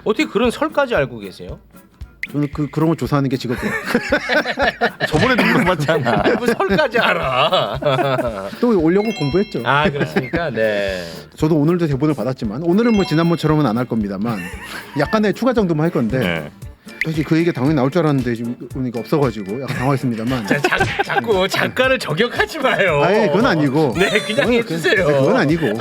어떻게 그런 설까지 알고 계세요? 저는 그런 거 조사하는 게 직업이에요. 저번에도 물어봤잖아. 뭐 설까지 알아? 또 오려고 공부했죠. 아 그렇습니까? 네. 저도 오늘도 대본을 받았지만 오늘은 뭐 지난번처럼은 안 할 겁니다만 약간의 추가 정도만 할 건데 네. 사실 그 얘기가 당연히 나올 줄 알았는데 지금 보니까 없어가지고 약간 당황했습니다만. 자꾸 작가를 저격하지 마요. 아예 그건 아니고. 네 그냥 해주세요. 그건 아니고.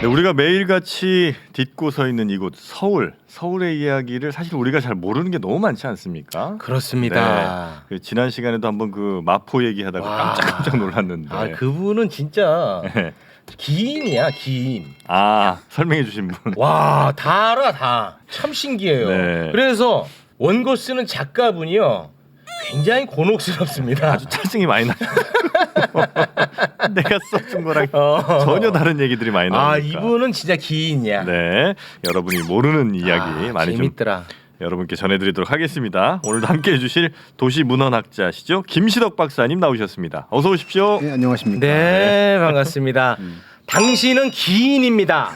네, 우리가 매일같이 딛고 서 있는 이곳 서울의 이야기를 사실 우리가 잘 모르는 게 너무 많지 않습니까? 그렇습니다. 네. 지난 시간에도 한번 그 마포 얘기하다가 와. 깜짝 놀랐는데. 아 그분은 진짜 네. 기인이야 기인. 아 설명해 주신 분. 와 다 알아 다. 참 신기해요. 네. 그래서 원고 쓰는 작가분이요 굉장히 곤혹스럽습니다. 아주 짜증이 많이 나. 내가 써준 거랑 전혀 다른 얘기들이 많이 나오니까. 아 이분은 진짜 기인이야. 네, 여러분이 모르는 이야기 많이 재밌더라. 좀 여러분께 전해드리도록 하겠습니다. 오늘도 함께해 주실 도시문헌학자시죠 김시덕 박사님 나오셨습니다. 어서 오십시오. 네, 안녕하십니까. 네 반갑습니다. 당신은 기인입니다.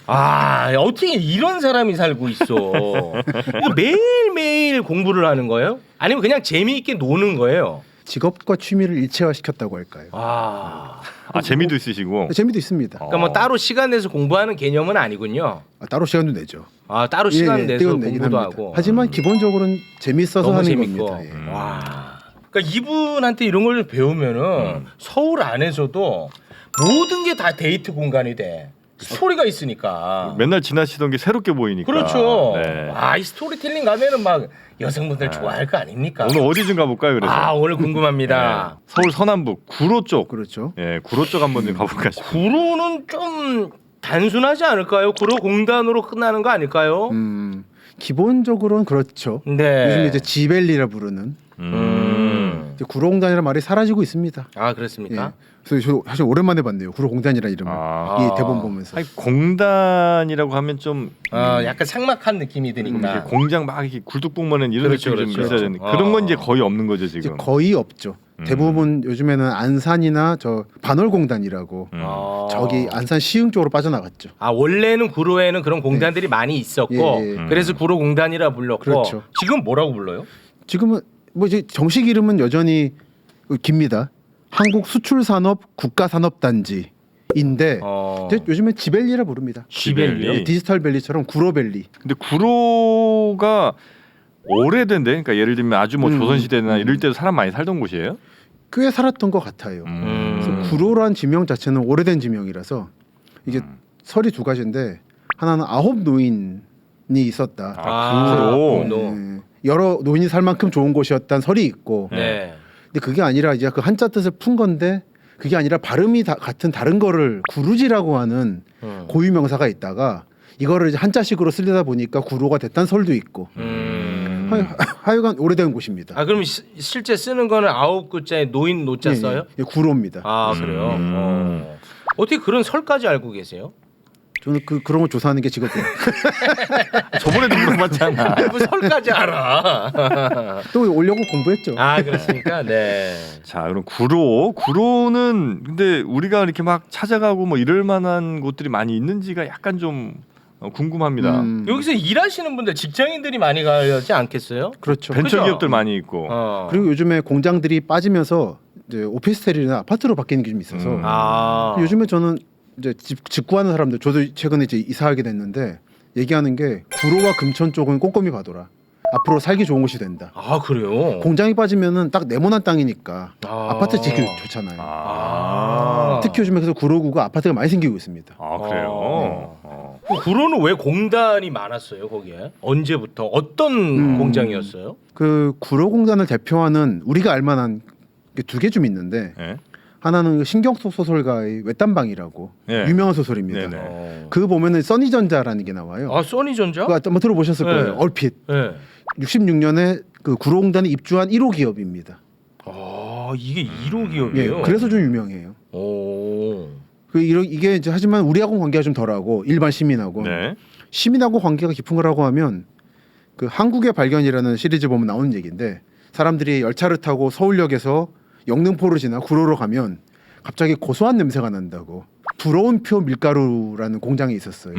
아 어떻게 이런 사람이 살고 있어? 이거 매일매일 공부를 하는 거예요? 아니면 그냥 재미있게 노는 거예요? 직업과 취미를 일체화시켰다고 할까요? 아 재미도 있으시고. 재미도 있습니다. 그러니까 뭐 따로 시간 내서 공부하는 개념은 아니군요. 따로 시간도 내죠. 아 따로 시간 예, 내서 띄워내긴 공부도 합니다. 하고. 하지만 기본적으로는 재밌어서 너무 하는 재밌고. 겁니다. 예. 와. 그러니까 이분한테 이런 걸 배우면은 서울 안에서도 모든 게 다 데이트 공간이 돼. 스토리가 있으니까. 맨날 지나치던 게 새롭게 보이니까. 그렇죠. 네. 이 스토리텔링 가면은 막 여성분들 좋아할 거 아닙니까? 오늘 어디 좀 가볼까요? 그래서. 오늘 궁금합니다. 네. 서울 서남부 구로 쪽. 그렇죠. 예, 구로 쪽 한번 좀 가볼까 싶어요. 구로는 좀 단순하지 않을까요? 구로 공단으로 끝나는 거 아닐까요? 기본적으로는 그렇죠. 네. 요즘 이제 지벨리라 부르는 이제 구로공단이라는 말이 사라지고 있습니다. 아 그렇습니까? 예. 그래서 저 사실 오랜만에 봤네요. 구로공단이라는 이름을 이 대본 보면서. 아니, 공단이라고 하면 좀 약간 삭막한 느낌이 이렇게 드니까. 공장 막 이렇게 굴뚝봉만은 이런 그렇죠, 느낌이 좀 그렇죠. 있어야 되는데 그런 건 이제 거의 없는 거죠 이제 지금. 거의 없죠. 대부분 요즘에는 안산이나 저 반월공단이라고 저기 안산 시흥 쪽으로 빠져나갔죠. 원래는 구로에는 그런 공단들이 많이 있었고 예. 그래서 구로 공단이라 불렀고 그렇죠. 지금 뭐라고 불러요? 지금은 뭐 이제 정식 이름은 여전히 깁니다. 한국수출산업 국가산업단지인데 이제 요즘엔 지벨리라 부릅니다. 지벨리요? 디지털밸리처럼 구로밸리. 근데 구로가 오래된데, 그러니까 예를 들면 아주 뭐 조선시대나 이럴 때도 사람 많이 살던 곳이에요? 꽤 살았던 것 같아요. 그래서 구로란 지명 자체는 오래된 지명이라서 이게 설이 두 가지인데 하나는 9 노인이 있었다. 구로. 네. 여러 노인이 살 만큼 좋은 곳이었다는 설이 있고 네. 근데 그게 아니라 이제 그 한자 뜻을 푼 건데 그게 아니라 발음이 같은 다른 거를 구루지라고 하는 고유 명사가 있다가 이거를 이제 한자식으로 쓰려다 보니까 구로가 됐다는 설도 있고 하여간 오래된 곳입니다. 그럼 실제 쓰는 거는 9글자에 노인 노자 써요? 예, 구로입니다. 그래요? 어떻게 그런 설까지 알고 계세요? 저는 그런 거 조사하는 게 직업이에요. 저번에도 물어봤잖아. 뭐 설까지 알아? 또 오려고 공부했죠. 그렇습니까? 네. 자, 그럼 구로는 근데 우리가 이렇게 막 찾아가고 뭐 이럴 만한 곳들이 많이 있는지가 약간 좀 궁금합니다. 여기서 일하시는 분들 직장인들이 많이 가지 않겠어요? 그렇죠. 벤처기업들 많이 있고. 그리고 요즘에 공장들이 빠지면서 이제 오피스텔이나 아파트로 바뀌는 게 좀 있어서 요즘에 저는 이제 집 구하는 사람들 저도 최근에 이제 이사하게 됐는데 얘기하는 게 구로와 금천 쪽은 꼼꼼히 봐둬라. 앞으로 살기 좋은 곳이 된다. 그래요? 공장이 빠지면은 딱 네모난 땅이니까 아파트 짓기 좋잖아요. 특히 요즘에 그래서 구로구가 아파트가 많이 생기고 있습니다. 그래요? 구로는 왜 공단이 많았어요 거기에? 언제부터? 어떤 공장이었어요? 그 구로공단을 대표하는 우리가 알만한 게 두 개 좀 있는데 네? 하나는 신경숙 소설가의 외딴방이라고 네. 유명한 소설입니다. 네네. 그 보면은 써니전자라는 게 나와요. 써니전자? 그거 한번 들어보셨을 네. 거예요. 얼핏. 네. 66년에 그 구로공단에 입주한 1호 기업입니다. 이게 1호 기업이에요? 예, 그래서 좀 유명해요. 이게 이제 하지만 우리하고 관계가 좀 덜하고 일반 시민하고 네. 시민하고 관계가 깊은 거라고 하면 그 한국의 발견이라는 시리즈 보면 나오는 얘기인데 사람들이 열차를 타고 서울역에서 영등포로 지나 구로로 가면 갑자기 고소한 냄새가 난다고. 부러운표 밀가루라는 공장이 있었어요.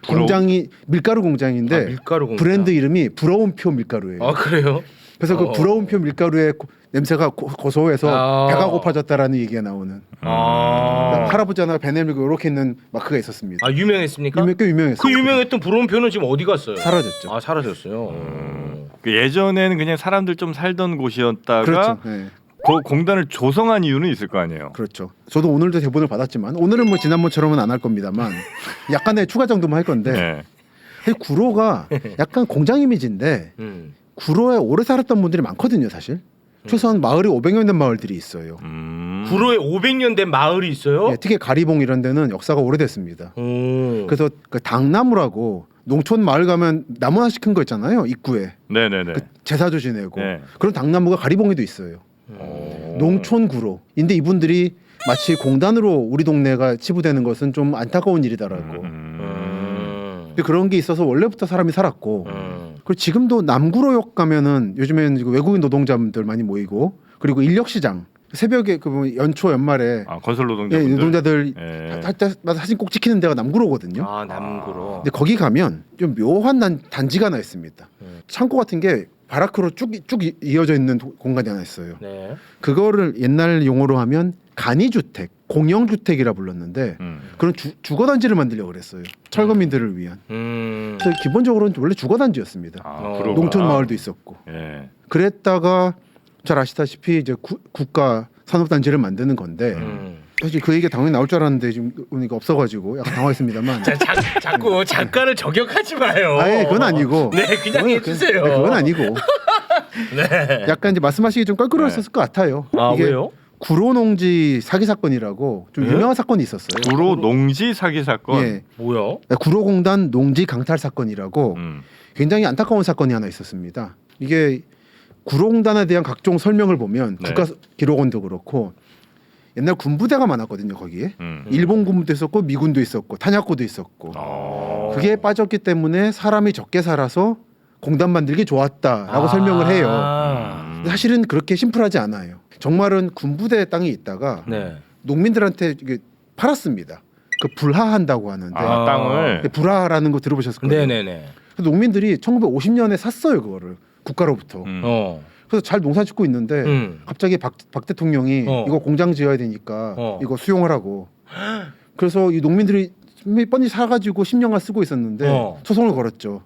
공장이 밀가루 공장인데 밀가루 공장. 브랜드 이름이 부러운표 밀가루예요. 아 그래요? 그래서 그 부러운표 밀가루의 냄새가 고소해서 배가 고파졌다라는 얘기가 나오는. 할아버지 하나 배 내밀고 이렇게 있는 마크가 있었습니다. 아 유명했습니까? 꽤 유명했어요. 그 유명했던 부러운표는 지금 어디 갔어요? 사라졌죠. 아 사라졌어요. 그 예전에는 그냥 사람들 좀 살던 곳이었다가 그렇죠. 네. 그 공단을 조성한 이유는 있을 거 아니에요. 그렇죠. 저도 오늘도 대본을 받았지만 오늘은 뭐 지난번처럼은 안 할 겁니다만 약간의 추가 정도만 할 건데 네. 사실 구로가 약간 공장 이미지인데 구로에 오래 살았던 분들이 많거든요. 사실 최소한 마을이 500년 된 마을들이 있어요. 구로에 500년 된 마을이 있어요? 예, 특히 가리봉 이런 데는 역사가 오래됐습니다. 그래서 그 당나무라고 농촌 마을 가면 나무 하나씩 큰 거 있잖아요. 입구에 네네네. 그 제사도 지내고 네. 그런 당나무가 가리봉에도 있어요. 농촌 구로인데 이분들이 마치 공단으로 우리 동네가 치부되는 것은 좀 안타까운 일이다라고. 근데 그런 게 있어서 원래부터 사람이 살았고 그리고 지금도 남구로역 가면은 요즘에는 외국인 노동자분들 많이 모이고 그리고 인력시장 새벽에 그 연초 연말에 건설 예, 노동자분들. 노동자들 예. 할 때마다 사진 꼭 찍히는 데가 남구로거든요. 아 남구로. 근데 거기 가면 좀 묘한 단지가 하나 있습니다. 창고 같은 게 바라크로 쭉 이어져 있는 공간이 하나 있어요. 네. 그거를 옛날 용어로 하면 간이주택, 공영주택이라 불렀는데 그런 주거단지를 만들려고 그랬어요. 철거민들을 위한. 그래서 기본적으로는 원래 주거단지였습니다. 구로가. 농촌 마을도 있었고. 예. 그랬다가 잘 아시다시피 이제 국가 산업단지를 만드는 건데 사실 그 얘기가 당연히 나올 줄 알았는데 지금 보니까 없어가지고 약간 당황했습니다만. 자꾸 작가를 저격하지 마요. 아예 그건 아니고. 네 그냥 해주세요. 그건 아니고. 네. 약간 이제 말씀하시기 좀 껄끄러웠을 것 같아요. 아 이게 왜요? 구로농지 사기 사건이라고 좀 유명한 사건이 있었어요. 구로 농지 사기 사건. 예, 뭐요? 구로공단 농지 강탈 사건이라고 굉장히 안타까운 사건이 하나 있었습니다. 이게 구로공단에 대한 각종 설명을 보면 네. 국가기록원도 그렇고 옛날 군부대가 많았거든요. 거기에 일본 군부도 있었고 미군도 있었고 탄약고도 있었고 그게 빠졌기 때문에 사람이 적게 살아서 공단 만들기 좋았다라고 설명을 해요. 근데 사실은 그렇게 심플하지 않아요. 정말은 군부대 땅이 있다가 네. 농민들한테 이게 팔았습니다. 그 불하한다고 하는데 땅을. 불하라는 거 들어보셨을 거예요. 네네네. 그래서 농민들이 1950년에 샀어요 그거를 국가로부터. 그래서 잘 농사 짓고 있는데 갑자기 박 대통령이 이거 공장 지어야 되니까 이거 수용을 하고 그래서 이 농민들이 뻔히 사가지고 10년간 쓰고 있었는데 소송을 걸었죠.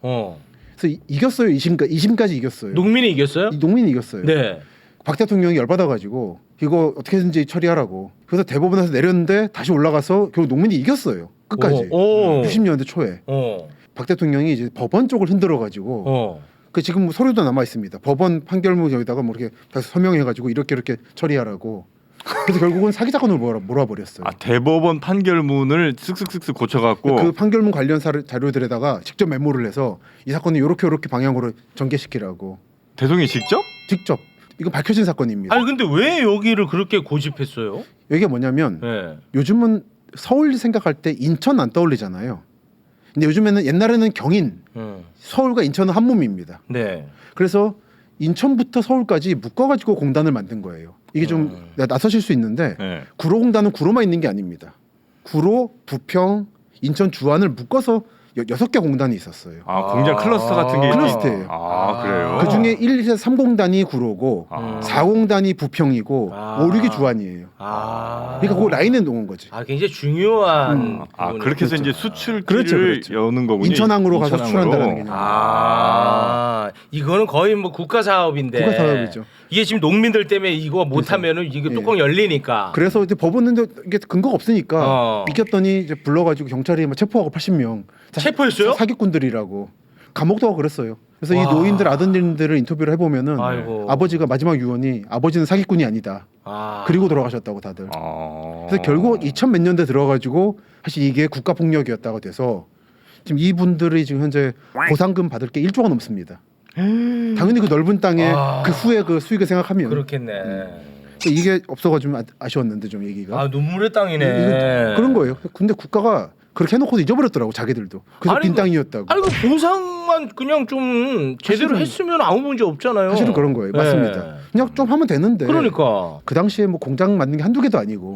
그래서 이겼어요. 2심까지 이겼어요. 농민이 이겼어요? 농민이 이겼어요. 네. 박 대통령이 열받아가지고 이거 어떻게든지 처리하라고. 그래서 대법원에서 내렸는데 다시 올라가서 결국 농민이 이겼어요. 끝까지. 90년대 초에. 박 대통령이 이제 법원 쪽을 흔들어가지고 그 지금 뭐 서류도 남아 있습니다. 법원 판결문 여기다가 뭐 이렇게 다시 서명해가지고 이렇게 처리하라고. 그래서 결국은 사기 사건으로 몰아버렸어요. 대법원 판결문을 쓱쓱쓱쓱 고쳐갖고 그 판결문 관련 자료들에다가 직접 메모를 해서 이 사건을 이렇게 방향으로 전개시키라고. 대통령이 직접? 직접. 이거 밝혀진 사건입니다. 아니 근데 왜 여기를 그렇게 고집했어요? 이게 뭐냐면 네. 요즘은 서울 생각할 때 인천 안 떠올리잖아요. 근데 요즘에는 옛날에는 경인, 서울과 인천은 한 몸입니다. 네. 그래서 인천부터 서울까지 묶어가지고 공단을 만든 거예요. 이게 좀 나서실 수 있는데 네. 구로공단은 구로만 있는 게 아닙니다. 구로, 부평, 인천 주안을 묶어서 6개 공단이 있었어요. 공장 클러스터 같은 게 클러스터예요. 그래요. 그 중에 1, 2, 3공단이 구로고 4공단이 부평이고 5, 6이 주안이에요. 그러니까 그 라인에 놓은 거지. 굉장히 중요한. 그렇게 해서 그렇죠. 이제 수출길을 그렇죠. 여는 거군요. 인천항으로 가서 수출한다는 개념. 이거는 거의 뭐 국가 사업인데. 국가 사업이죠. 이게 지금 농민들 때문에 이거 못하면은 이게 뚜껑 열리니까. 그래서 이제 법원은 이게 근거가 없으니까 이겼더니 이제 불러가지고 경찰이 막 체포하고 80명. 체포했어요? 사기꾼들이라고 감옥도 가고 그랬어요. 그래서 이 노인들 아드님들을 인터뷰를 해보면은 아버지가 마지막 유언이 아버지는 사기꾼이 아니다. 그리고 돌아가셨다고 다들. 그래서 결국 2000 몇 년대 들어가지고 사실 이게 국가 폭력이었다고 돼서 지금 이분들이 지금 현재 보상금 받을 게 1조가 넘습니다. 당연히 그 넓은 땅에 그 후에 그 수익을 생각하면 그렇겠네. 이게 없어가지고 좀 아쉬웠는데 좀 얘기가. 눈물의 땅이네. 그런 거예요. 근데 국가가 그렇게 해놓고도 잊어버렸더라고 자기들도. 그래서 빈 땅이었다고. 아니 그 보상만 그냥 좀 제대로 했으면 아무 문제 없잖아요. 사실은 그런 거예요. 맞습니다. 그냥 좀 하면 되는데. 그러니까. 그 당시에 뭐 공장 만든 게 한두 개도 아니고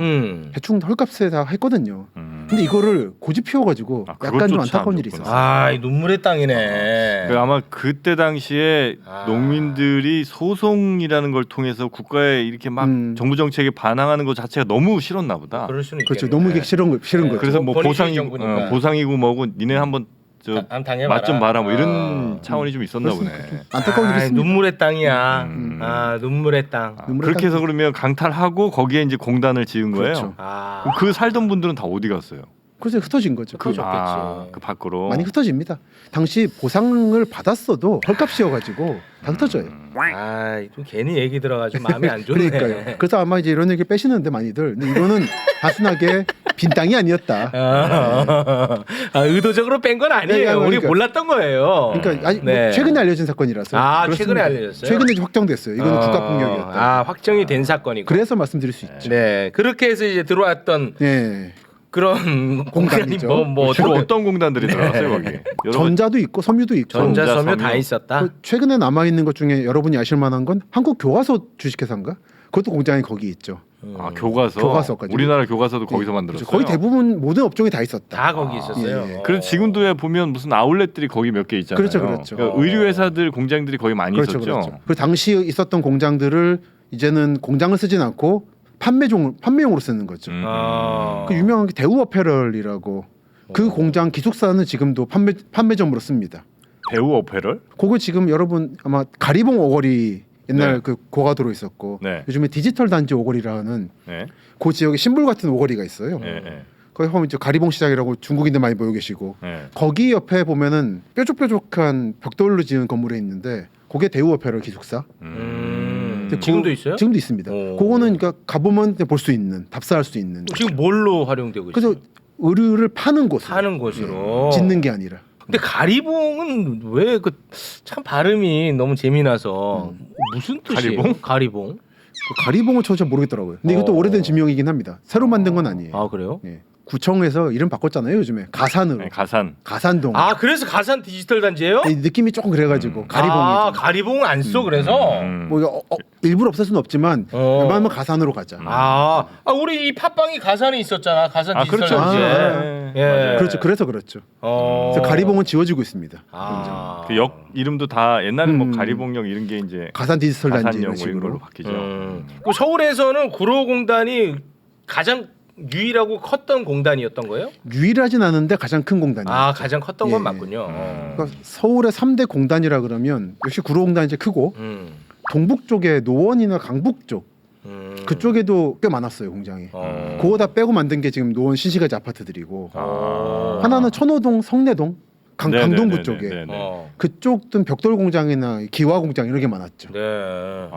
대충 헐값에 다 했거든요. 근데 이거를 고집 피워가지고 약간 좀 그것조차 안타까운 안 일이 좋구나. 있었어요. 아, 이 눈물의 땅이네. 그 아마 그때 당시에 아. 농민들이 소송이라는 걸 통해서 국가에 이렇게 막 정부 정책에 반항하는 것 자체가 너무 싫었나 보다. 그럴 수는 그렇죠. 있겠네. 너무 이게 싫은 네. 거죠. 그래서 뭐 권위주의 보상이고 정부니까. 보상이고 뭐고 니네 한번 한번 당해봐라. 맛 좀 봐라 뭐 이런 아. 차원이 좀 있었나 보네. 안타까운 일이 있습니다. 눈물의 땅이야. 음. 아, 눈물의 땅. 눈물의 그렇게 해서 땅이죠. 그러면 강탈하고 거기에 이제 공단을 지은 거예요. 그렇죠. 아, 그 살던 분들은 다 어디 갔어요? 그래서 흩어진 거죠. 흩어졌겠지. 그 밖으로 많이 흩어집니다. 당시 보상을 받았어도 헐값이어가지고 다 흩어져요. 아, 좀 괜히 얘기 들어가지고 마음이 안 좋네. 그러니까요. 그래서 아마 이제 이런 얘기 빼시는데 많이들. 근데 이거는 단순하게 빈 땅이 아니었다. 아, 의도적으로 뺀 건 아니에요. 네, 우리 그러니까. 몰랐던 거예요. 그러니까 아니, 네. 뭐 최근에 알려진 사건이라서. 아, 그렇습니다. 최근에 알려졌어요? 최근에 이제 확정됐어요. 이거는 국가폭력이었다. 아, 확정이 된 사건이고. 그래서 말씀드릴 수 있죠. 네, 그렇게 해서 이제 들어왔던 네. 그런 공간이 공간이죠. 뭐 주로 어떤 어떤 공단들이 들어갔어요 거기? 여러분 전자도 있고 섬유도 있고. 전자, 전자, 섬유 섬유. 다 있었다. 그 최근에 남아 있는 것 중에 여러분이 아실 만한 건 한국 교과서 주식회사인가? 그것도 공장이 거기 있죠. 교과서. 교과서까지. 우리나라 교과서도 거기서 네. 만들었어요. 거의 대부분 모든 업종이 다 있었다. 다 거기 있었어요. 예, 예. 그래서 지금도 왜 보면 무슨 아울렛들이 거기 몇 개 있잖아요. 그렇죠, 그렇죠. 그러니까 의류 회사들 공장들이 거기 많이 그렇죠, 있었죠. 그렇죠. 그 당시 있었던 공장들을 이제는 공장을 쓰진 않고 판매용으로 쓰는 거죠. 아. 그 유명한 게 대우 어페럴이라고 그 공장 기숙사는 지금도 판매점으로 씁니다. 배우 어페럴? 그거 지금 여러분 아마 가리봉 오거리 옛날 네. 그 고가도로 있었고 네. 요즘에 디지털 단지 오거리라는 네. 그 지역에 심볼 같은 오거리가 있어요. 네. 네. 거기 보면 이제 가리봉 시장이라고 중국인들 많이 모여 계시고 네. 거기 옆에 보면은 뾰족뾰족한 벽돌로 지은 건물에 있는데 그게 대우 어페럴 기숙사. 근데 지금도 있어요? 지금도 있습니다. 오. 그거는 그러니까 가보면 볼 수 있는 답사할 수 있는. 지금 뭘로 활용되고 있어요? 그래서 의류를 파는 곳, 사는 곳으로. 짓는 게 아니라. 근데 가리봉은 왜 그 참 발음이 너무 재미나서 무슨 뜻이에요? 가리봉? 가리봉? 그 가리봉은 저도 잘 모르겠더라고요. 근데 이것도 오래된 지명이긴 합니다. 새로 만든 건 아니에요. 아, 그래요? 예. 구청에서 이름 바꿨잖아요 요즘에 가산으로. 네, 가산. 가산동. 아, 그래서 가산 디지털 단지예요? 이 느낌이 조금 그래가지고 가리봉이죠. 아, 가리봉은 안 써 그래서. 뭐 이거 일부러 없앨 수는 없지만 웬만하면 가산으로 가자. 아, 우리 이 팟빵이 가산에 있었잖아. 가산 디지털 그렇죠. 단지. 네. 예. 맞아요. 그렇죠. 그래서 그렇죠. 그래서 가리봉은 지워지고 있습니다. 아. 그 역 이름도 다 옛날엔 뭐 음. 가리봉역 이런 게 이제 가산 디지털 단지 가산역 이런 뭐 이런 걸로 식으로. 바뀌죠. 그 서울에서는 구로공단이 가장 유일하고 컸던 공단이었던 거예요? 유일하진 않은데 가장 큰 공단이에요. 아, 가장 컸던 건 예. 맞군요. 그러니까 서울의 3대 공단이라 그러면 역시 구로공단이 제일 크고 음. 동북 쪽에 노원이나 강북 쪽 음. 그쪽에도 꽤 많았어요 공장이. 그거 다 빼고 만든 게 지금 노원 신시가지 아파트들이고 하나는 천호동, 성내동, 강동구 쪽에 어. 그쪽은 벽돌 공장이나 기화 공장 이런 게 많았죠. 네.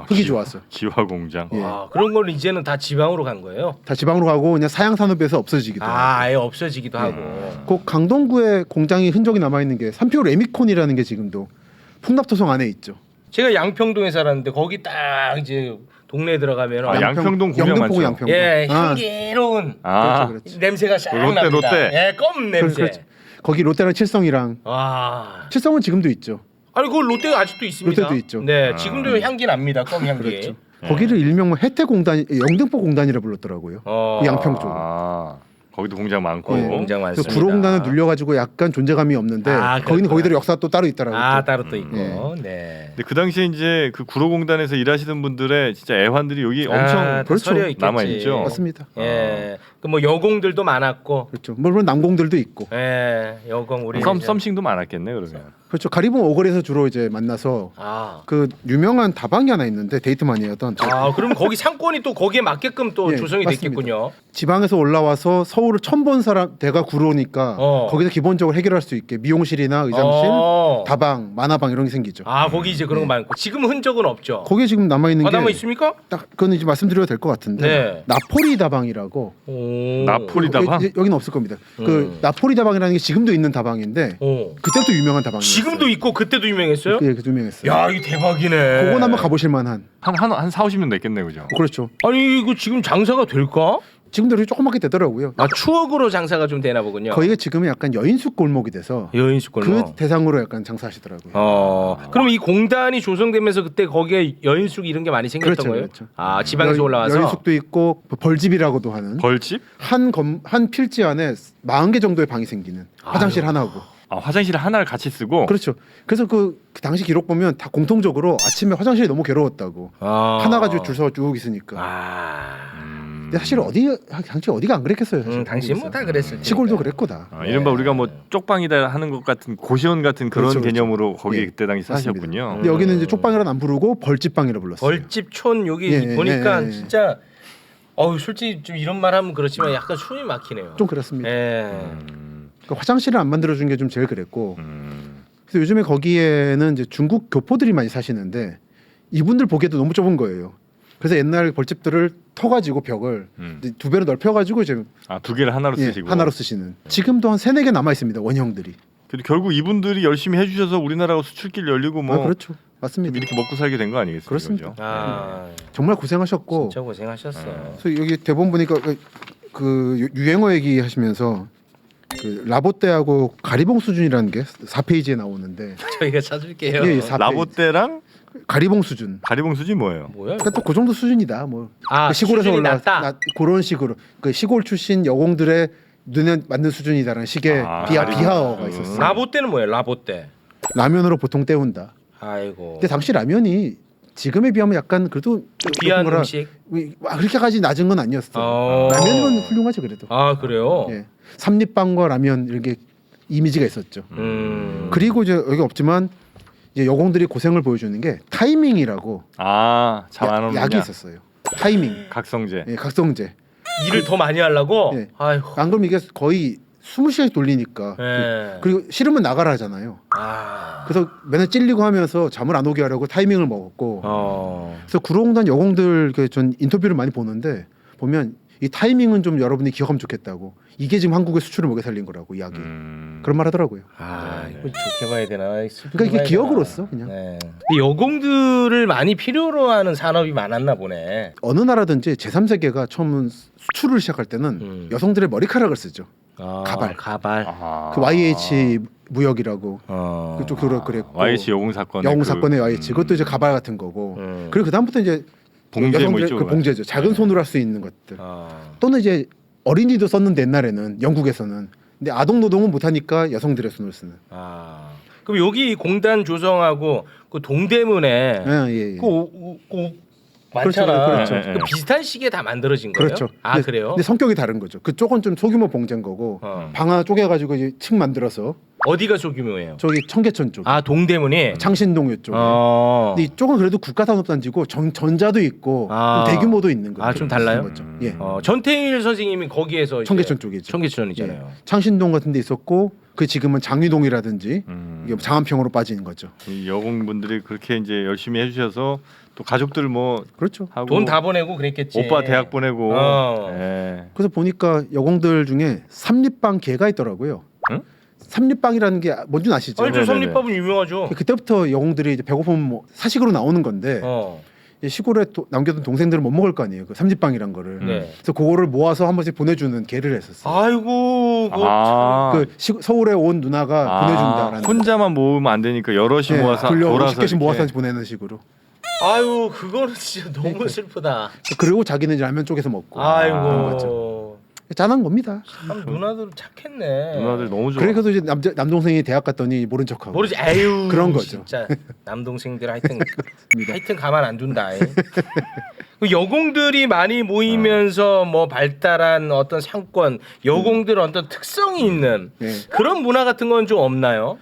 흙이 좋아서 기화 공장. 예. 아, 그런 걸 이제는 다 지방으로 간 거예요? 다 지방으로 가고 그냥 사양 산업에서 없어지기도 하고. 아, 아예 없어지기도 하고. 그 강동구에 공장이 흔적이 남아 있는 게 삼표 레미콘이라는 게 지금도 풍납토성 안에 있죠. 제가 양평동에 살았는데 거기 딱 이제 동네에 들어가면 양평동 공장 영등포구 많죠. 양평동. 예, 아, 향기로운 아, 그렇죠, 그렇죠. 냄새가 싹 롯데, 납니다. 롯데. 예, 껌 냄새. 그렇죠. 거기 롯데랑 칠성이랑 와. 칠성은 지금도 있죠. 아니, 그거 롯데가 아직도 있습니다. 롯데도 있죠. 네, 지금도 향기 납니다. 껌 향기. 그렇죠. 거기를 일명 뭐 혜태공단, 영등포 공단이라 불렀더라고요. 어. 그 양평 쪽은. 아, 거기도 공장 많고. 예. 공장 그래서 많습니다. 구로공단을 눌려가지고 약간 존재감이 없는데 아, 거기는 그렇구나. 거기들 역사가 또 따로 있더라고요. 아, 또. 따로 또 있고. 예. 네. 근데 그 당시에 이제 그 구로공단에서 일하시던 분들의 진짜 애환들이 여기 엄청 다 그렇죠. 서려 있겠지. 남아있죠. 맞습니다. 예. 그 뭐 여공들도 많았고. 그렇죠. 물론 남공들도 있고. 예. 여공 우리 썸씽도 많았겠네 그러면. 그렇죠. 가리봉 오거리에서 주로 이제 만나서 아. 그 유명한 다방이 하나 있는데 데이트만이었던 아, 그럼 거기 상권이 또 거기에 맞게끔 또 예, 조성이 맞습니다. 됐겠군요. 지방에서 올라와서 서울을 처음 본 사람 대가 구로니까 거기서 기본적으로 해결할 수 있게 미용실이나 의장실, 다방, 만화방 이런 게 생기죠. 아, 거기 이제 그런 거 많고. 지금 흔적은 없죠. 거기에 지금 남아 있는 게 남아 있습니까? 딱 그건 이제 말씀드려도 될 것 같은데 네. 나폴리 다방이라고 오. 나폴리 다방? 여기는 없을 겁니다. 그 나폴리 다방이라는 게 지금도 있는 다방인데 오. 그때부터 유명한 다방이에요. 지금도 있고 그때도 유명했어요? 예, 그 유명했어요. 야, 이거 대박이네. 그건 한번 가보실 만한. 한 40년 됐겠네 그죠? 그렇죠. 아니, 이거 지금 장사가 될까? 지금도 이렇게 조그맣게 되더라고요. 아 추억으로 장사가 좀 되나 보군요. 거기가 지금은 약간 여인숙 골목이 돼서 여인숙 골목. 그 대상으로 약간 장사하시더라고요. 그럼 이 공단이 조성되면서 그때 거기에 여인숙 이런 게 많이 생겼던 그렇죠, 거예요? 그렇죠. 아 지방에서 올라와서. 여인숙도 있고 벌집이라고도 하는 벌집? 한 필지 안에 40개 정도의 방이 생기는 화장실 하나고. 아, 화장실 하나를 같이 쓰고. 그렇죠. 그래서 그 당시 기록 보면 다 공통적으로 아침에 화장실이 너무 괴로웠다고. 하나 가지고 줄 서 쭉 있으니까. 근데 사실 당시 어디가 안 그랬겠어요. 사실 당시 뭐 다 그랬을 시골도 테니까요. 그랬고 다. 이른바 우리가 뭐 쪽방이다 하는 것 같은 고시원 같은 그런 그렇죠, 그렇죠. 개념으로 거기 예, 그때 당시 맞습니다. 사셨군요. 근데 여기는 이제 쪽방이라는 안 부르고 벌집방이라 불렀어요. 벌집촌 여기 예, 보니까 예, 예. 진짜 솔직히 좀 이런 말 하면 그렇지만 약간 숨이 막히네요. 좀 그렇습니다. 예. 그러니까 화장실을 안 만들어 준 게 좀 제일 그랬고. 음. 그래서 요즘에 거기에는 이제 중국 교포들이 많이 사시는데 이분들 보기에도 너무 좁은 거예요. 그래서 옛날 벌집들을 터가지고 벽을 이제 두 배로 넓혀가지고 이제 두 개를 하나로 쓰시고. 하나로 쓰시는. 지금도 한 3-4개 남아 있습니다. 원형들이. 그래도 결국 이분들이 열심히 해주셔서 우리나라가 수출길 열리고 뭐 그렇죠. 맞습니다. 이렇게 먹고 살게 된 거 아니겠어요? 그렇습니다. 그죠? 정말 고생하셨고. 진짜 고생하셨어요. 그래서 여기 대본 보니까 그 유행어 얘기하시면서 그 라보떼하고 가리봉 수준이라는 게 4페이지에 나오는데 저희가 찾을게요. 예, 4페이지. 라보떼랑 가리봉 수준. 가리봉 수지 뭐예요? 뭐야? 그러니까 또 그 정도 수준이다. 뭐 그 시골에서 수준이 올라 낮다? 그런 식으로 그 시골 출신 여공들의 눈에 맞는 수준이다라는 식의 비하어가 있었어요. 라보떼는 뭐예요? 라보떼. 라면으로 보통 때운다. 아이고. 근데 당시 라면이 지금에 비하면 약간 그래도 귀한 거라 음식. 그렇게까지 낮은 건 아니었어. 라면은 훌륭하지 그래도. 아 그래요? 예. 삼립빵과 라면 이렇게 이미지가 있었죠. 그리고 이제 여기 없지만 이제 여공들이 고생을 보여주는 게 타이밍이라고 잠안 오느냐. 약이 있었어요. 타이밍. 각성제. 예, 각성제. 일을 더 많이 하려고. 예. 아이고. 안 그러면 이게 거의 20시간씩 돌리니까. 예. 그리고 싫으면 나가라 하잖아요. 그래서 맨날 찔리고 하면서 잠을 안 오게 하려고 타이밍을 먹었고. 그래서 구로공단 여공들 전 인터뷰를 많이 보는데 보면 이 타이밍은 좀 여러분이 기억하면 좋겠다고. 이게 지금 한국의 수출을 먹여 살린 거라고 이야기. 그런 말 하더라고요. 이거 좋게 봐야 되나? 그러니까 이게 기억으로서 그냥. 네. 근데 여공들을 많이 필요로 하는 산업이 많았나 보네. 어느 나라든지 제3세계가 처음 수출을 시작할 때는 여성들의 머리카락을 쓰죠. 가발. 그 YH 무역이라고 그쪽 그랬고 YH 여공 사건. 여공 사건의 YH 그것도 이제 가발 같은 거고. 그리고 그 다음부터 이제 봉제 뭐 여성들 이쪽으로 그 봉제죠. 작은 손으로 할 수 있는 것들. 또는 이제 어린이도 썼는데 옛날에는 영국에서는. 근데 아동 노동은 못 하니까 여성들의 손을 쓰는. 그럼 여기 공단 조성하고 그 동대문에 예. 많잖아. 그렇죠. 그 비슷한 시기에 다 만들어진 거예요? 그렇죠. 그래요? 근데 성격이 다른 거죠. 그쪽은 좀 소규모 봉제인 거고 방 하나 쪼개가지고 이제 층 만들어서 어디가 소규모예요? 저기 청계천 쪽. 동대문이. 창신동 이쪽. 근데 이쪽은 그래도 국가산업단지고 전자도 있고 좀 대규모도 있는 거죠. 좀 달라요? 거죠. 예. 전태일 선생님이 거기에서 청계천 쪽이죠. 청계천이잖아요. 예. 창신동 같은 데 있었고 그 지금은 장위동이라든지 이게 장안평으로 빠지는 거죠. 이 여공분들이 그렇게 이제 열심히 해주셔서 또 가족들 뭐 그렇죠. 하고 돈 다 보내고 그랬겠지. 오빠 대학 보내고. 예. 그래서 보니까 여공들 중에 삼립방 개가 있더라고요. 응? 삼립방이라는 게 뭔지 아시죠? 알죠. 삼립밥은 유명하죠. 그때부터 여공들이 이제 배고프면 뭐 사식으로 나오는 건데 이제 시골에 남겨둔 동생들은 못 먹을 거 아니에요. 그 삼립방이란 거를. 네. 그래서 그거를 모아서 한 번씩 보내주는 개를 했었어요. 아이고. 서울에 온 누나가 보내준다라는. 혼자만 모으면 안 되니까 여럿이 모아서 돌아서 10개씩 모아서 보내는 식으로. 아유 그거는 진짜 너무 슬프다. 그리고 자기는 이제 라면 쪽에서 먹고. 아이고. 짠한 겁니다. 참 누나들 착했네. 누나들 너무 좋아. 그래서 이제 남동생이 대학 갔더니 모른 척하고. 모르지. 아유 그런 거죠. 진짜 남동생들 하여튼 가만 안 둔다. 그 여공들이 많이 모이면서 뭐 발달한 어떤 상권, 여공들 어떤 특성이 있는 그런 문화 같은 건 좀 없나요?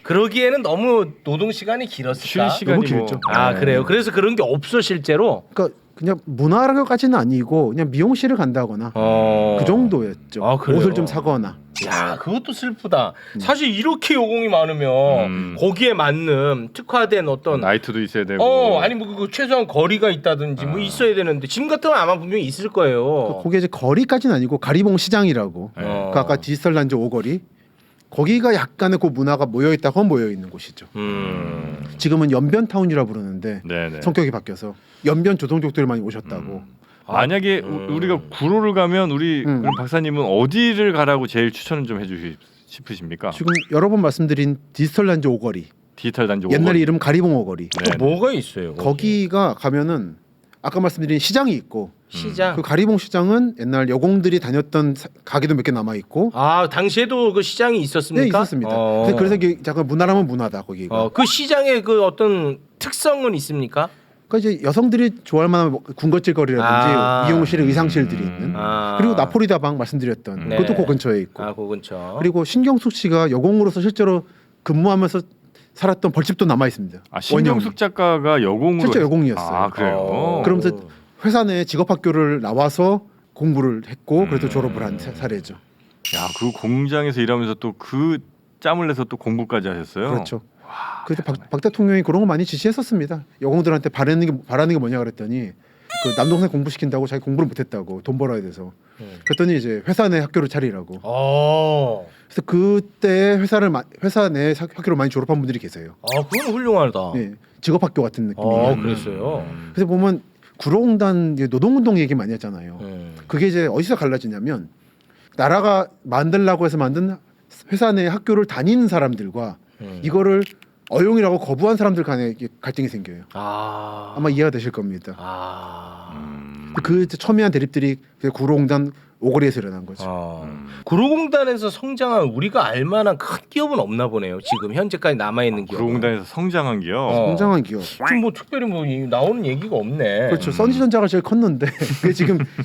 그러기에는 너무 노동 시간이 길었을까? 쉴 시간이 너무 길죠. 그래요. 그래서 그런 게 없어 실제로. 그러니까 그냥 문화라고까지는 아니고 그냥 미용실을 간다거나 그 정도였죠. 옷을 좀 사거나. 야, 그것도 슬프다. 사실 이렇게 여공이 많으면 거기에 맞는 특화된 어떤 나이트도 있어야 되고. 아니 뭐 그 최소한 거리가 있다든지 뭐 있어야 되는데 지금 같으면 아마 분명히 있을 거예요. 거기에 이제 거리까지는 아니고 가리봉 시장이라고. 그 아까 디지털 단지 오거리. 거기가 약간의 그 문화가 모여 있다고 모여 있는 곳이죠. 지금은 연변타운이라 부르는데 네네. 성격이 바뀌어서 연변 조선족들이 많이 오셨다고. 만약에 우리가 구로를 가면 우리 그럼 박사님은 어디를 가라고 제일 추천을 좀 해주시 싶으십니까? 지금 여러 번 말씀드린 디지털 단지 오거리, 디지털 단지 옛날 오거리. 이름 가리봉 오거리. 네. 뭐가 있어요? 거기가 가면은 아까 말씀드린 시장이 있고 시장. 그 가리봉 시장은 옛날 여공들이 다녔던 가게도 몇 개 남아 있고. 아 당시에도 그 시장이 있었습니까? 네, 있었습니다. 그래서 이게 잠깐 문화라면 문화다 거기가. 그 시장의 그 어떤 특성은 있습니까? 그러니까 이제 여성들이 좋아할 만한 군것질거리라든지 미용실, 의상실들이 있는. 그리고 나폴리 다방 말씀드렸던 네. 그것도 그 근처에 있고. 그 근처. 그리고 신경숙 씨가 여공으로서 실제로 근무하면서 살았던 벌집도 남아 있습니다. 아 신경숙 작가가 여공으로 실제 여공이었어요. 아 그래요. 그러면서 회사 내 직업학교를 나와서 공부를 했고 그래도 졸업을 한 사례죠. 야, 그 공장에서 일하면서 또 그 짬을 내서 또 공부까지 하셨어요. 그렇죠. 그래서 박 대통령이 그런 거 많이 지시했었습니다. 여공들한테 바라는 게 뭐냐 그랬더니 그 남동생 공부시킨다고 자기 공부를 못했다고 돈 벌어야 돼서 그랬더니 이제 회사 내 학교를 차리라고. 그래서 그때 회사 내 학교를 많이 졸업한 분들이 계세요. 그건 훌륭하다. 네, 직업학교 같은 느낌이에요. 그랬어요. 그래서 보면 구로공단 노동운동 얘기 많이 했잖아요. 그게 이제 어디서 갈라지냐면 나라가 만들라고 해서 만든 회사 내 학교를 다니는 사람들과 이거를 어용이라고 거부한 사람들 간에 갈등이 생겨요. 아마 이해가 되실 겁니다. 그 첨예한 대립들이 구로공단 오거리에서 일어난 거죠. 구로공단에서 성장한 우리가 알만한 큰 기업은 없나 보네요. 지금 현재까지 남아 있는 기업. 구로공단에서 성장한 기업. 성장한 기업. 지금 뭐 특별히 뭐 나오는 얘기가 없네. 그렇죠. 선지전자가 제일 컸는데 그게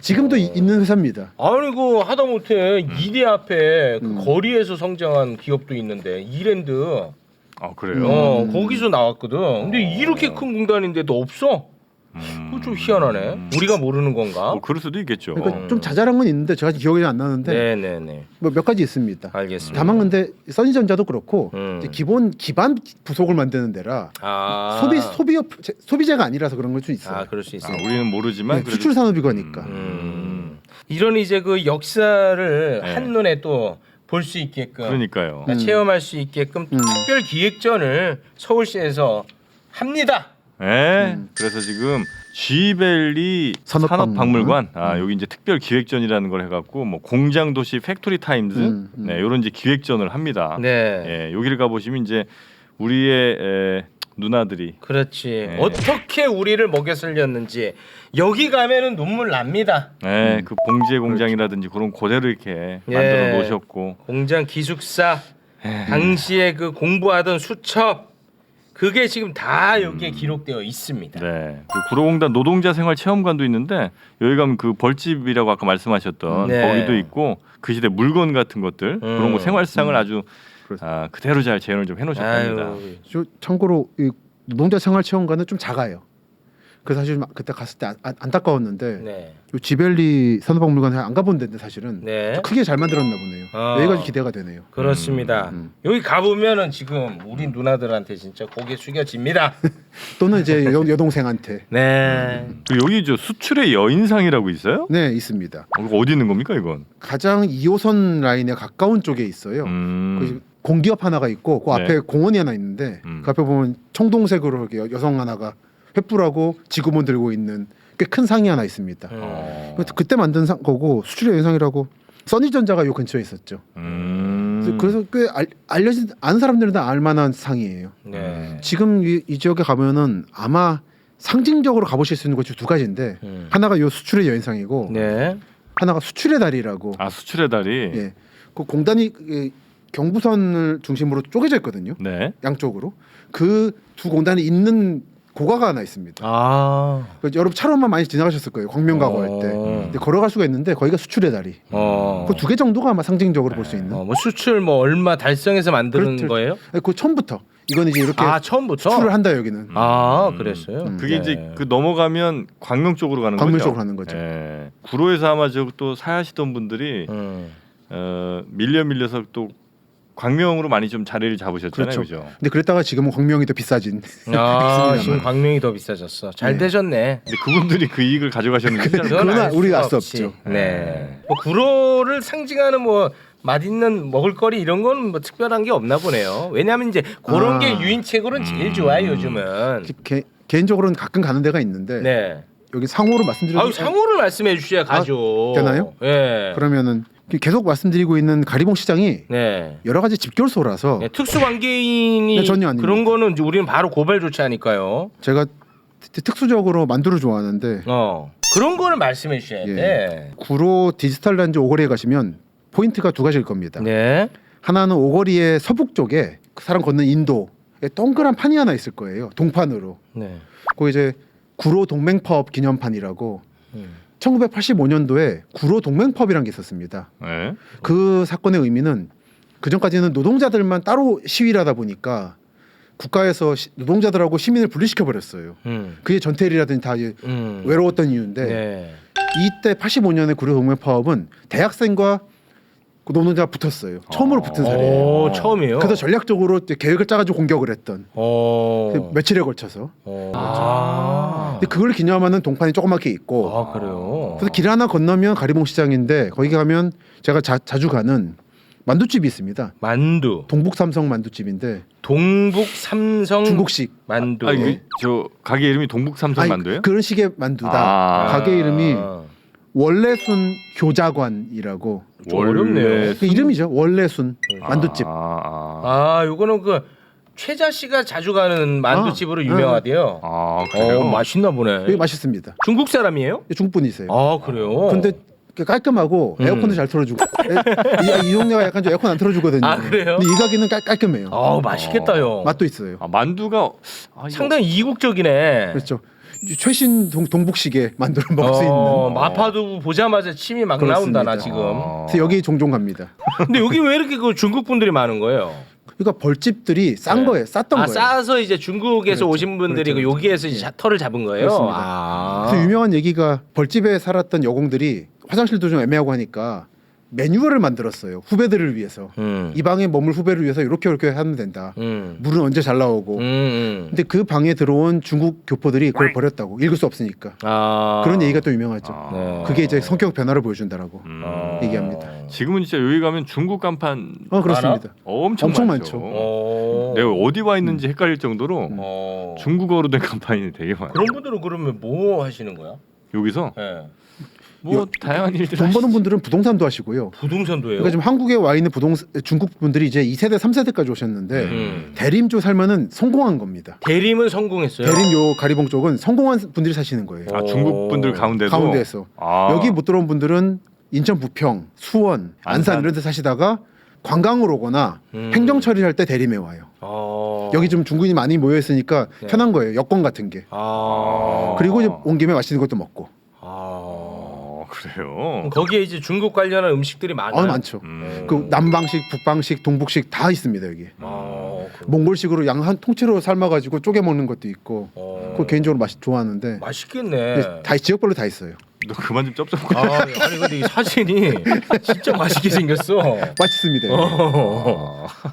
지금도 있는 회사입니다. 아니 그 하다못해 이대 앞에 그 거리에서 성장한 기업도 있는데 이랜드. 아 그래요. 거기서 나왔거든. 근데 이렇게 큰 공단인데도 없어. 그거 좀 희한하네. 우리가 모르는 건가? 뭐 그럴 수도 있겠죠. 그러니까 좀 자잘한 건 있는데 제가 기억이 안 나는데 네네네. 뭐 몇 가지 있습니다. 알겠습니다. 다만 근데 써니전자도 그렇고 이제 기본 기반 부속을 만드는 데라 소비재가 아니라서 그런 걸 수 있어요. 그럴 수 있어요. 우리는 모르지만 그래도 수출 산업이거니까. 이런 이제 그 역사를 한눈에 또 볼 수 있게끔, 그러니까요. 체험할 수 있게끔 특별 기획전을 서울시에서 합니다. 네. 그래서 지금 G밸리 산업박물관 여기 이제 특별 기획전이라는 걸 해갖고 뭐 공장도시 팩토리 타임즈 네, 이런 이제 기획전을 합니다. 네. 여기를 가보시면 이제 우리의 누나들이 그렇지. 어떻게 우리를 먹여 살렸는지 여기 가면은 눈물 납니다. 네, 그 봉제 공장이라든지 그런 그대로 이렇게 만들어 놓으셨고 공장 기숙사 당시에 그 공부하던 수첩 그게 지금 다 여기에 기록되어 있습니다. 네. 그 구로공단 노동자 생활 체험관도 있는데 여기 가면 그 벌집이라고 아까 말씀하셨던 거기도 있고 그 시대 물건 같은 것들 그런 거 생활상을 아주 그대로 잘 재현을 좀 해놓으셨답니다. 참고로 이 노동자 생활체험관은 좀 작아요. 그래서 사실 그때 갔을 때 안타까웠는데 요 지벨리 산업박물관 안 가본 데인데 사실은 크게 잘 만들었나 보네요. 여기가 기대가 되네요. 그렇습니다. 여기 가보면은 지금 우리 누나들한테 진짜 고개 숙여집니다. 또는 이제 여동생한테. 네. 여기 저 수출의 여인상이라고 있어요? 네, 있습니다. 어디 있는 겁니까 이건? 가장 2호선 라인에 가까운 쪽에 있어요. 공기업 하나가 있고 그 앞에 공원이 하나 있는데 그 앞에 보면 청동색으로 이렇게 여성 하나가 횃불하고 지구본 들고 있는 꽤 큰 상이 하나 있습니다. 그때 만든 거고 수출의 여인상이라고 써니전자가 요 근처에 있었죠. 그래서 꽤 알려진 아는 사람들은 다 알만한 상이에요. 지금 이 지역에 가면은 아마 상징적으로 가보실 수 있는 곳이 두 가지인데 하나가 요 수출의 여인상이고 하나가 수출의 다리라고. 수출의 다리. 예, 그 공단이 경부선을 중심으로 쪼개져 있거든요. 양쪽으로 그 두 공단이 있는 고가가 하나 있습니다. 여러분 차로만 많이 지나가셨을 거예요. 광명가고 할 때. 근데 걸어갈 수가 있는데 거기가 수출의 다리. 그 두 개 정도가 아마 상징적으로 볼 수 있는. 뭐 수출 뭐 얼마 달성해서 만드는 거예요? 그 처음부터. 이건 이제 이렇게 처음부터 수출을 한다 여기는. 그랬어요. 그게 이제 그 넘어가면 광명 쪽으로 가는 광명 거죠. 쪽으로 가는 거죠. 구로에서 아마 또 사시던 분들이 밀려서 또 광명으로 많이 좀 자리를 잡으셨잖아요, 그죠? 근데 그랬다가 지금은 광명이 더 비싸진. 지금 광명이 더 비싸졌어. 잘 되셨네. 근데 그분들이 그 이익을 가져가셨는데 그건 우리가 알 수 없죠. 뭐 구로를 상징하는 뭐 맛있는 먹을거리 이런 건 뭐 특별한 게 없나 보네요. 왜냐하면 이제 그런 게 유인책으로는 제일 좋아요 요즘은. 개인적으로는 가끔 가는 데가 있는데 여기 상호로 말씀드리고 상호를 말씀해 주셔야 가죠. 되나요? 예. 그러면은 계속 말씀드리고 있는 가리봉 시장이 네. 여러 가지 집결소라서 네, 특수관계인이 네, 전혀 아닙니다. 그런 거는 이제 우리는 바로 고발 조치하니까요. 제가 특수적으로 만두를 좋아하는데 그런 거를 말씀해 주셔야 예. 돼. 구로 디지털 단지 오거리에 가시면 포인트가 두 가지일 겁니다. 네. 하나는 오거리의 서북 쪽에 사람 걷는 인도에 동그란 판이 하나 있을 거예요. 동판으로. 네. 그 이제 구로 동맹파업 기념판이라고 1985년도에 구로 동맹파업이라는 게 있었습니다. 네. 그 사건의 의미는 그 전까지는 노동자들만 따로 시위를 하다 보니까 국가에서 노동자들하고 시민을 분리시켜 버렸어요. 그게 전태일이라든지 다 이제 외로웠던 이유인데 네. 이때 85년에 구로 동맹파업은 대학생과 그 노동자가 붙었어요. 처음으로 붙은 사례예요. 오, 처음이에요. 그래서 전략적으로 이제 계획을 짜가지고 공격을 했던 그 며칠에 걸쳐서. 근데 그걸 기념하는 동판이 조그맣게 있고. 그래요. 그래서 길 하나 건너면 가리봉 시장인데 거기 가면 제가 자주 가는 만두집이 있습니다. 만두. 동북 삼성 만두집인데 동북 삼성 중국식 만두. 저 가게 이름이 동북 삼성 아니, 만두예요? 그런 식의 만두다. 가게 이름이 원래순 교자관이라고. 좀 어렵네요. 그 이름이죠. 원래순 만두집. 요거는 그 최자 씨가 자주 가는 만두집으로 유명하대요. 그래요? 맛있나 보네. 여기 맛있습니다. 중국 사람이에요? 중국 분이세요. 그래요. 근데 깔끔하고 에어컨도 잘 틀어주고 이 동네가 약간 좀 에어컨 안 틀어주거든요. 그래요? 근데 이 가게는 깔끔해요. 맛있겠다요. 맛도 있어요. 만두가 상당히 이국적이네. 그렇죠. 최신 동북식의 만두를 먹을 수 있는. 마파두 보자마자 침이 막 그렇습니다. 나온다 나 지금. 그래서 여기 종종 갑니다. 근데 여기 왜 이렇게 그 중국 분들이 많은 거예요? 그러니까 벌집들이 싼 거예요. 쌌던 거예요. 싸서 이제 중국에서 그렇죠. 오신 분들이 그렇죠. 여기에서 이제 셔터를 잡은 거예요. 그렇습니다. 그래서 유명한 얘기가 벌집에 살았던 여공들이 화장실도 좀 애매하고 하니까 매뉴얼을 만들었어요. 후배들을 위해서. 이 방에 머물 후배를 위해서 이렇게 하면 된다. 물은 언제 잘 나오고. 근데 그 방에 들어온 중국 교포들이 그걸 버렸다고. 읽을 수 없으니까. 그런 얘기가 또 유명하죠. 그게 이제 성격 변화를 보여준다라고 얘기합니다. 지금은 진짜 여기 가면 중국 간판 그렇습니다. 엄청 많죠. 내가 어디 와 있는지 헷갈릴 정도로 중국어로 된 간판이 되게 많아요. 그런 분들은 그러면 뭐 하시는 거야? 여기서 네. 다양한 일들 돈 버는 분들은 부동산도 하시고요. 부동산도예요? 그러니까 지금 한국에 와 있는 중국 분들이 이제 2세대, 3세대까지 오셨는데 대림조 살면은 성공한 겁니다. 대림은 성공했어요. 대림 요 가리봉 쪽은 성공한 분들이 사시는 거예요. 중국 분들 가운데에서 여기 못 들어온 분들은 인천 부평, 수원, 안산 이런 데 사시다가 관광을 오거나 행정 처리할 때 대림에 와요. 여기 좀 중국인이 많이 모여 있으니까 편한 거예요. 여권 같은 게. 그리고 이제 온 김에 맛있는 것도 먹고. 그래요. 거기에 이제 중국 관련한 음식들이 많아요. 많죠. 그 남방식, 북방식, 동북식 다 있습니다 여기. 몽골식으로 양 한 통째로 삶아가지고 쪼개 먹는 것도 있고. 그 개인적으로 좋아하는데. 맛있겠네. 다 지역별로 다 있어요. 너 그만 좀 쩝쩝. 아니 근데 이 사진이 진짜 맛있게 생겼어. 맛있습니다.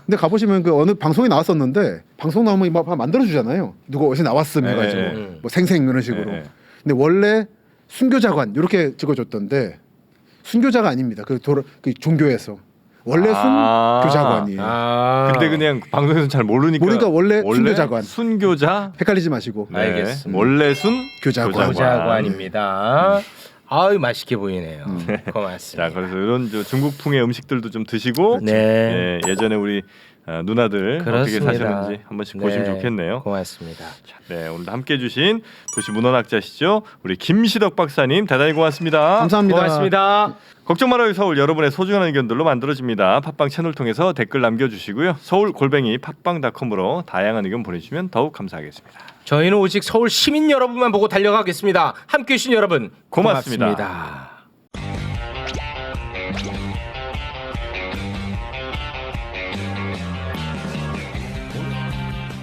근데 가보시면 그 어느 방송에 나왔었는데 방송 나오면 막 만들어 주잖아요. 누가 어디서 나왔음 해가지고 뭐 생생 이런 식으로. 근데 원래 순교자관 이렇게 찍어줬던데 순교자가 아닙니다. 그 종교에서 원래 순교자관이에요. 근데 그냥 방송에서 잘 모르니까 원래 순교자관. 순교자 헷갈리지 마시고. 알겠습니다. 원래 교자관입니다. 아유 맛있게 보이네요. 고맙습니다. 자, 그래서 이런 중국풍의 음식들도 좀 드시고 네. 예전에 우리 누나들 그렇습니다. 어떻게 사셨는지 한 번씩 보시면 좋겠네요. 고맙습니다. 자, 오늘도 함께해 주신 도시문헌학자시죠. 우리 김시덕 박사님 대단히 고맙습니다. 감사합니다. 고맙습니다. 걱정 말아요 서울, 여러분의 소중한 의견들로 만들어집니다. 팟빵 채널 통해서 댓글 남겨주시고요. 서울@팟빵.com으로 다양한 의견 보내주시면 더욱 감사하겠습니다. 저희는 오직 서울 시민 여러분만 보고 달려가겠습니다. 함께해 주신 여러분 고맙습니다. 고맙습니다.